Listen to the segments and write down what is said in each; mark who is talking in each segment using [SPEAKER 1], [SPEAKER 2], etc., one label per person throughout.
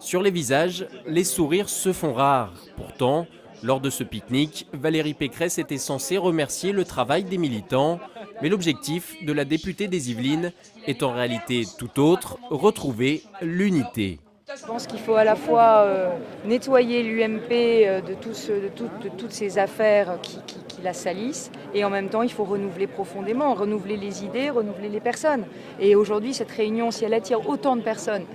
[SPEAKER 1] Sur les visages, les sourires se font rares. Pourtant, lors de ce pique-nique, Valérie Pécresse était censée remercier le travail des militants. Mais l'objectif de la députée des Yvelines est en réalité tout autre, retrouver l'unité.
[SPEAKER 2] Je pense qu'il faut à la fois nettoyer l'UMP de toutes ces affaires qui la salissent, et en même temps il faut renouveler profondément, renouveler les idées, renouveler les personnes. Et aujourd'hui cette réunion, si elle attire autant de personnes,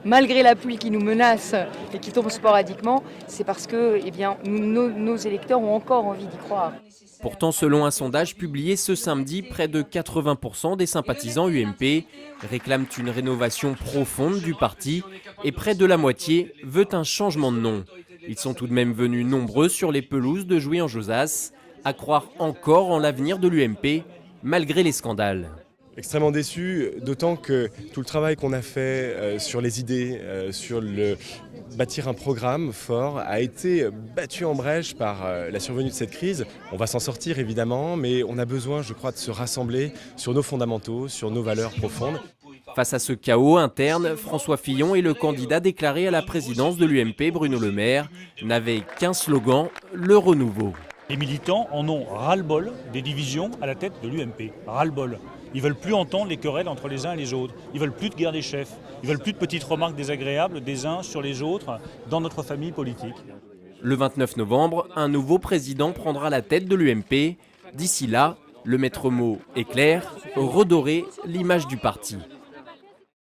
[SPEAKER 2] malgré la pluie qui nous menace et qui tombe sporadiquement, c'est parce que nos électeurs ont encore envie d'y croire.
[SPEAKER 1] Pourtant, selon un sondage publié ce samedi, près de 80% des sympathisants UMP réclament une rénovation profonde du parti et près de la moitié veut un changement de nom. Ils sont tout de même venus nombreux sur les pelouses de Jouy-en-Josas à croire encore en l'avenir de l'UMP malgré les scandales.
[SPEAKER 3] Extrêmement déçu, d'autant que tout le travail qu'on a fait sur les idées, bâtir un programme fort, a été battu en brèche par la survenue de cette crise. On va s'en sortir évidemment, mais on a besoin, je crois, de se rassembler sur nos fondamentaux, sur nos valeurs profondes.
[SPEAKER 1] Face à ce chaos interne, François Fillon et le candidat déclaré à la présidence de l'UMP, Bruno Le Maire, n'avaient qu'un slogan, le renouveau.
[SPEAKER 4] Les militants en ont ras-le-bol des divisions à la tête de l'UMP, ras-le-bol. Ils veulent plus entendre les querelles entre les uns et les autres. Ils veulent plus de guerre des chefs. Ils veulent plus de petites remarques désagréables des uns sur les autres dans notre famille politique.
[SPEAKER 1] Le 29 novembre, un nouveau président prendra la tête de l'UMP. D'ici là, le maître mot est clair, redorer l'image du parti.